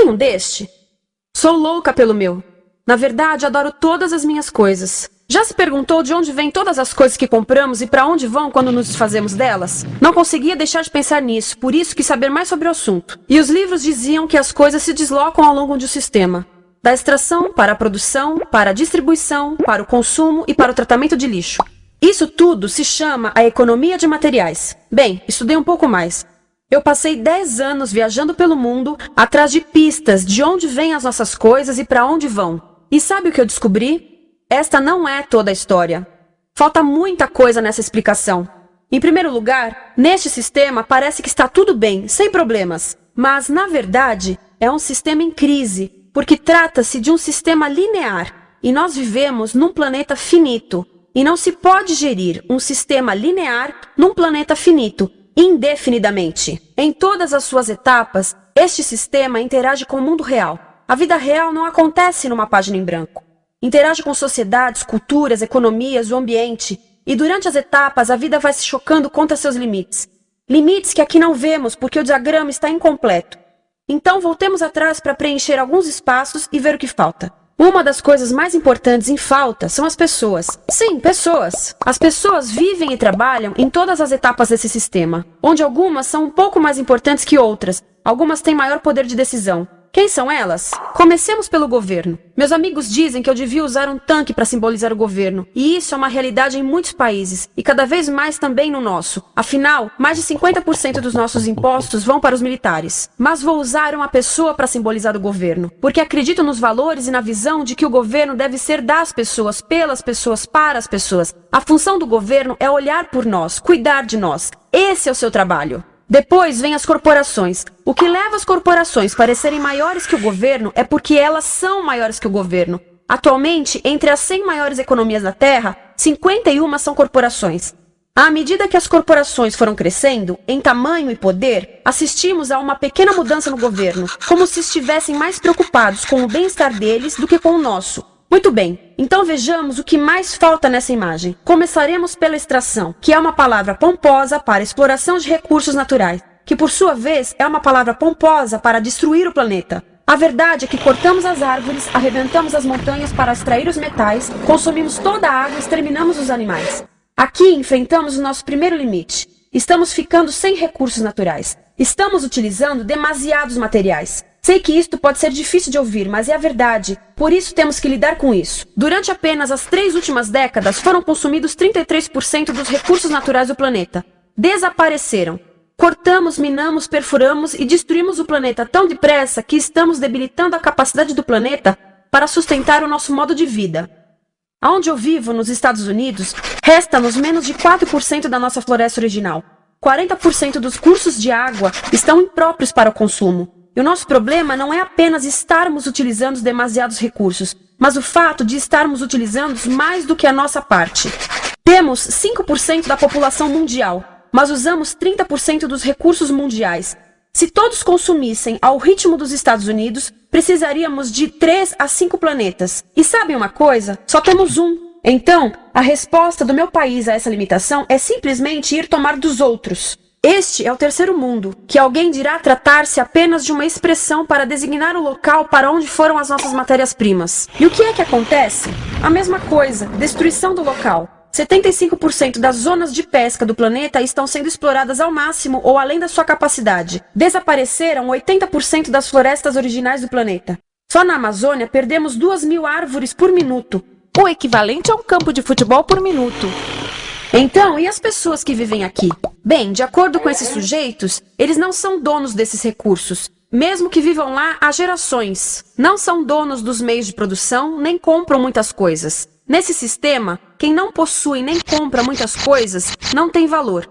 Tem um deste? Sou louca pelo meu. Na verdade, adoro todas as minhas coisas. Já se perguntou de onde vêm todas as coisas que compramos e para onde vão quando nos desfazemos delas? Não conseguia deixar de pensar nisso, por isso quis saber mais sobre o assunto. E os livros diziam que as coisas se deslocam ao longo de um sistema. Da extração, para a produção, para a distribuição, para o consumo e para o tratamento de lixo. Isso tudo se chama a economia de materiais. Bem, estudei um pouco mais. Eu passei 10 anos viajando pelo mundo, atrás de pistas de onde vêm as nossas coisas e para onde vão. E sabe o que eu descobri? Esta não é toda a história. Falta muita coisa nessa explicação. Em primeiro lugar, neste sistema parece que está tudo bem, sem problemas. Mas, na verdade, é um sistema em crise, porque trata-se de um sistema linear. E nós vivemos num planeta finito. E não se pode gerir um sistema linear num planeta finito, indefinidamente. Em todas as suas etapas, este sistema interage com o mundo real. A vida real não acontece numa página em branco. Interage com sociedades, culturas, economias, o ambiente. E durante as etapas, a vida vai se chocando contra seus limites. Limites que aqui não vemos porque o diagrama está incompleto. Então, voltemos atrás para preencher alguns espaços e ver o que falta. Uma das coisas mais importantes em falta são as pessoas. Sim, pessoas. As pessoas vivem e trabalham em todas as etapas desse sistema, onde algumas são um pouco mais importantes que outras. Algumas têm maior poder de decisão. Quem são elas? Comecemos pelo governo. Meus amigos dizem que eu devia usar um tanque para simbolizar o governo. E isso é uma realidade em muitos países, e cada vez mais também no nosso. Afinal, mais de 50% dos nossos impostos vão para os militares. Mas vou usar uma pessoa para simbolizar o governo, porque acredito nos valores e na visão de que o governo deve ser das pessoas, pelas pessoas, para as pessoas. A função do governo é olhar por nós, cuidar de nós. Esse é o seu trabalho. Depois vem as corporações. O que leva as corporações a parecerem maiores que o governo é porque elas são maiores que o governo. Atualmente, entre as 100 maiores economias da Terra, 51 são corporações. À medida que as corporações foram crescendo, em tamanho e poder, assistimos a uma pequena mudança no governo, como se estivessem mais preocupados com o bem-estar deles do que com o nosso. Muito bem, então vejamos o que mais falta nessa imagem. Começaremos pela extração, que é uma palavra pomposa para exploração de recursos naturais, que por sua vez é uma palavra pomposa para destruir o planeta. A verdade é que cortamos as árvores, arrebentamos as montanhas para extrair os metais, consumimos toda a água e exterminamos os animais. Aqui enfrentamos o nosso primeiro limite. Estamos ficando sem recursos naturais. Estamos utilizando demasiados materiais. Sei que isto pode ser difícil de ouvir, mas é a verdade. Por isso temos que lidar com isso. Durante apenas as 3 últimas décadas, foram consumidos 33% dos recursos naturais do planeta. Desapareceram. Cortamos, minamos, perfuramos e destruímos o planeta tão depressa que estamos debilitando a capacidade do planeta para sustentar o nosso modo de vida. Onde eu vivo, nos Estados Unidos, resta-nos menos de 4% da nossa floresta original. 40% dos cursos de água estão impróprios para o consumo. E o nosso problema não é apenas estarmos utilizando demasiados recursos, mas o fato de estarmos utilizando mais do que a nossa parte. Temos 5% da população mundial, mas usamos 30% dos recursos mundiais. Se todos consumissem ao ritmo dos Estados Unidos, precisaríamos de 3 a 5 planetas. E sabem uma coisa? Só temos um. Então, a resposta do meu país a essa limitação é simplesmente ir tomar dos outros. Este é o terceiro mundo, que alguém dirá tratar-se apenas de uma expressão para designar o local para onde foram as nossas matérias-primas. E o que é que acontece? A mesma coisa, destruição do local. 75% das zonas de pesca do planeta estão sendo exploradas ao máximo ou além da sua capacidade. Desapareceram 80% das florestas originais do planeta. Só na Amazônia perdemos 2.000 árvores por minuto, o equivalente a um campo de futebol por minuto. Então, e as pessoas que vivem aqui? Bem, de acordo com esses sujeitos, eles não são donos desses recursos, mesmo que vivam lá há gerações. Não são donos dos meios de produção, nem compram muitas coisas. Nesse sistema, quem não possui nem compra muitas coisas não tem valor.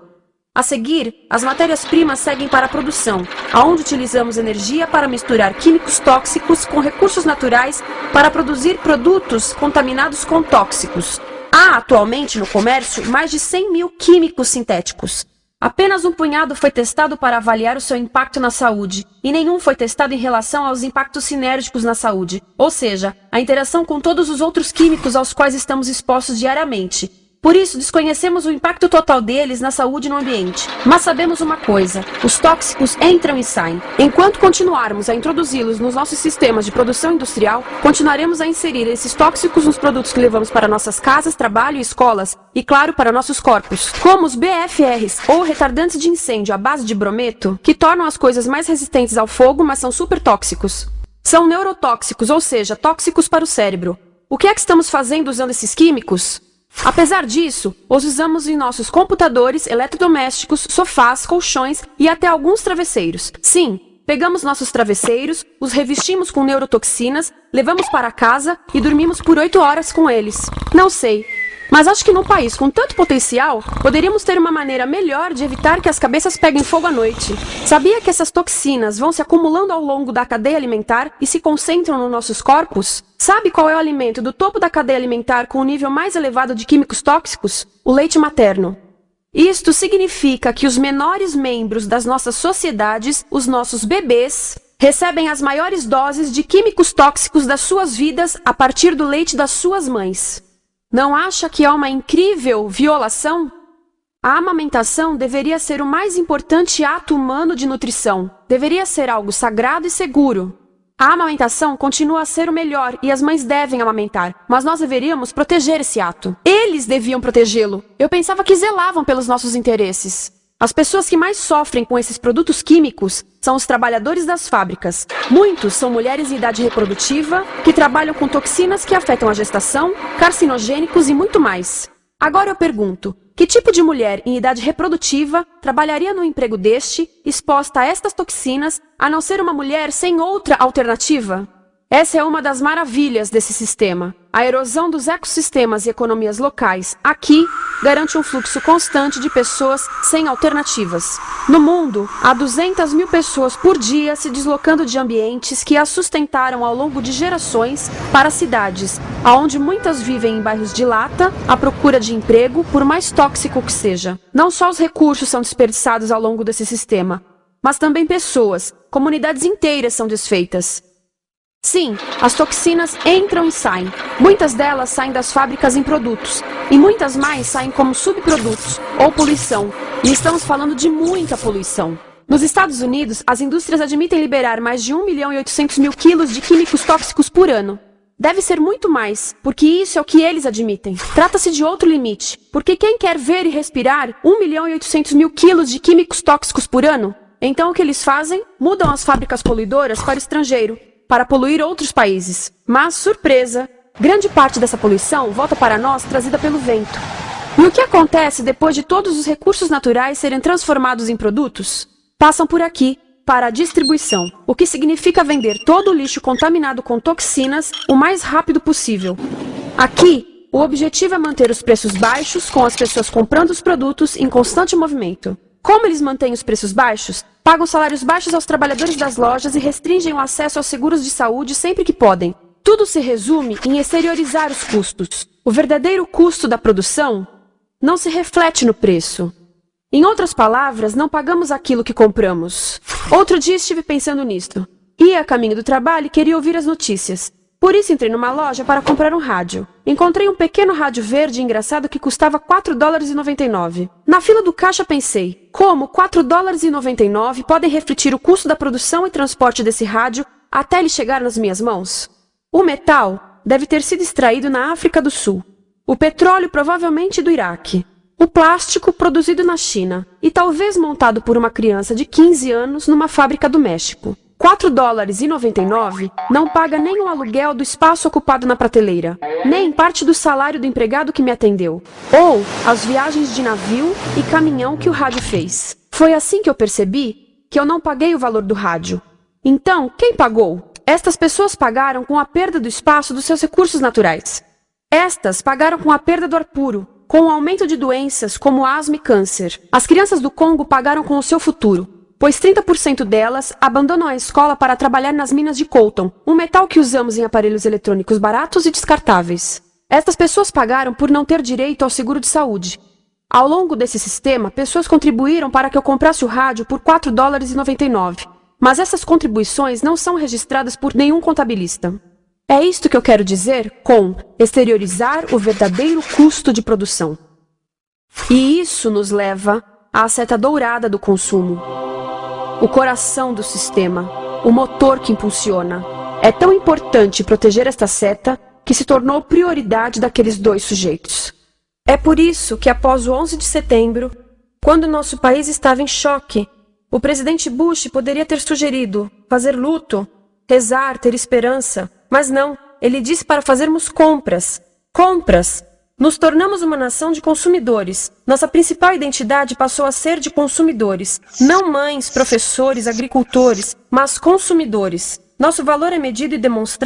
A seguir, as matérias-primas seguem para a produção, aonde utilizamos energia para misturar químicos tóxicos com recursos naturais para produzir produtos contaminados com tóxicos. Há atualmente no comércio mais de 100.000 químicos sintéticos. Apenas um punhado foi testado para avaliar o seu impacto na saúde, e nenhum foi testado em relação aos impactos sinérgicos na saúde, ou seja, a interação com todos os outros químicos aos quais estamos expostos diariamente. Por isso, desconhecemos o impacto total deles na saúde e no ambiente. Mas sabemos uma coisa: os tóxicos entram e saem. Enquanto continuarmos a introduzi-los nos nossos sistemas de produção industrial, continuaremos a inserir esses tóxicos nos produtos que levamos para nossas casas, trabalho e escolas, e claro, para nossos corpos. Como os BFRs, ou retardantes de incêndio à base de brometo, que tornam as coisas mais resistentes ao fogo, mas são super tóxicos. São neurotóxicos, ou seja, tóxicos para o cérebro. O que é que estamos fazendo usando esses químicos? Apesar disso, os usamos em nossos computadores, eletrodomésticos, sofás, colchões e até alguns travesseiros. Sim, pegamos nossos travesseiros, os revestimos com neurotoxinas, levamos para casa e dormimos por 8 horas com eles. Não sei, mas acho que num país com tanto potencial, poderíamos ter uma maneira melhor de evitar que as cabeças peguem fogo à noite. Sabia que essas toxinas vão se acumulando ao longo da cadeia alimentar e se concentram nos nossos corpos? Sabe qual é o alimento do topo da cadeia alimentar com o nível mais elevado de químicos tóxicos? O leite materno. Isto significa que os menores membros das nossas sociedades, os nossos bebês, recebem as maiores doses de químicos tóxicos das suas vidas a partir do leite das suas mães. Não acha que é uma incrível violação? A amamentação deveria ser o mais importante ato humano de nutrição. Deveria ser algo sagrado e seguro. A amamentação continua a ser o melhor e as mães devem amamentar, mas nós deveríamos proteger esse ato. Eles deviam protegê-lo. Eu pensava que zelavam pelos nossos interesses. As pessoas que mais sofrem com esses produtos químicos são os trabalhadores das fábricas. Muitos são mulheres em idade reprodutiva, que trabalham com toxinas que afetam a gestação, carcinogênicos e muito mais. Agora eu pergunto, que tipo de mulher em idade reprodutiva trabalharia no emprego deste, exposta a estas toxinas, a não ser uma mulher sem outra alternativa? Essa é uma das maravilhas desse sistema. A erosão dos ecossistemas e economias locais aqui garante um fluxo constante de pessoas sem alternativas. No mundo, há 200.000 pessoas por dia se deslocando de ambientes que as sustentaram ao longo de gerações para cidades, onde muitas vivem em bairros de lata, à procura de emprego, por mais tóxico que seja. Não só os recursos são desperdiçados ao longo desse sistema, mas também pessoas, comunidades inteiras são desfeitas. Sim, as toxinas entram e saem. Muitas delas saem das fábricas em produtos, e muitas mais saem como subprodutos, ou poluição. E estamos falando de muita poluição. Nos Estados Unidos, as indústrias admitem liberar mais de 1.800.000 quilos de químicos tóxicos por ano. Deve ser muito mais, porque isso é o que eles admitem. Trata-se de outro limite, porque quem quer ver e respirar 1.800.000 quilos de químicos tóxicos por ano? Então o que eles fazem? Mudam as fábricas poluidoras para o estrangeiro, para poluir outros países. Mas, surpresa, grande parte dessa poluição volta para nós trazida pelo vento. E o que acontece depois de todos os recursos naturais serem transformados em produtos? Passam por aqui, para a distribuição, o que significa vender todo o lixo contaminado com toxinas o mais rápido possível. Aqui, o objetivo é manter os preços baixos, com as pessoas comprando os produtos em constante movimento. Como eles mantêm os preços baixos? Pagam salários baixos aos trabalhadores das lojas e restringem o acesso aos seguros de saúde sempre que podem. Tudo se resume em exteriorizar os custos. O verdadeiro custo da produção não se reflete no preço. Em outras palavras, não pagamos aquilo que compramos. Outro dia estive pensando nisto. Ia a caminho do trabalho e queria ouvir as notícias. Por isso entrei numa loja para comprar um rádio. Encontrei um pequeno rádio verde engraçado que custava $4,99. Na fila do caixa pensei, como $4,99 podem refletir o custo da produção e transporte desse rádio até ele chegar nas minhas mãos? O metal deve ter sido extraído na África do Sul. O petróleo provavelmente do Iraque. O plástico produzido na China e talvez montado por uma criança de 15 anos numa fábrica do México. $4,99 não paga nem o aluguel do espaço ocupado na prateleira, nem parte do salário do empregado que me atendeu, ou as viagens de navio e caminhão que o rádio fez. Foi assim que eu percebi que eu não paguei o valor do rádio. Então, quem pagou? Estas pessoas pagaram com a perda do espaço dos seus recursos naturais. Estas pagaram com a perda do ar puro, com o aumento de doenças como asma e câncer. As crianças do Congo pagaram com o seu futuro, pois 30% delas abandonam a escola para trabalhar nas minas de coltan, um metal que usamos em aparelhos eletrônicos baratos e descartáveis. Estas pessoas pagaram por não ter direito ao seguro de saúde. Ao longo desse sistema, pessoas contribuíram para que eu comprasse o rádio por $4,99, mas essas contribuições não são registradas por nenhum contabilista. É isto que eu quero dizer com exteriorizar o verdadeiro custo de produção. E isso nos leva à seta dourada do consumo. O coração do sistema, o motor que impulsiona. É tão importante proteger esta seta que se tornou prioridade daqueles dois sujeitos. É por isso que após o 11 de setembro, quando nosso país estava em choque, o presidente Bush poderia ter sugerido fazer luto, rezar, ter esperança, mas não, ele disse para fazermos compras. Compras! Nos tornamos uma nação de consumidores. Nossa principal identidade passou a ser de consumidores. Não mães, professores, agricultores, mas consumidores. Nosso valor é medido e demonstrado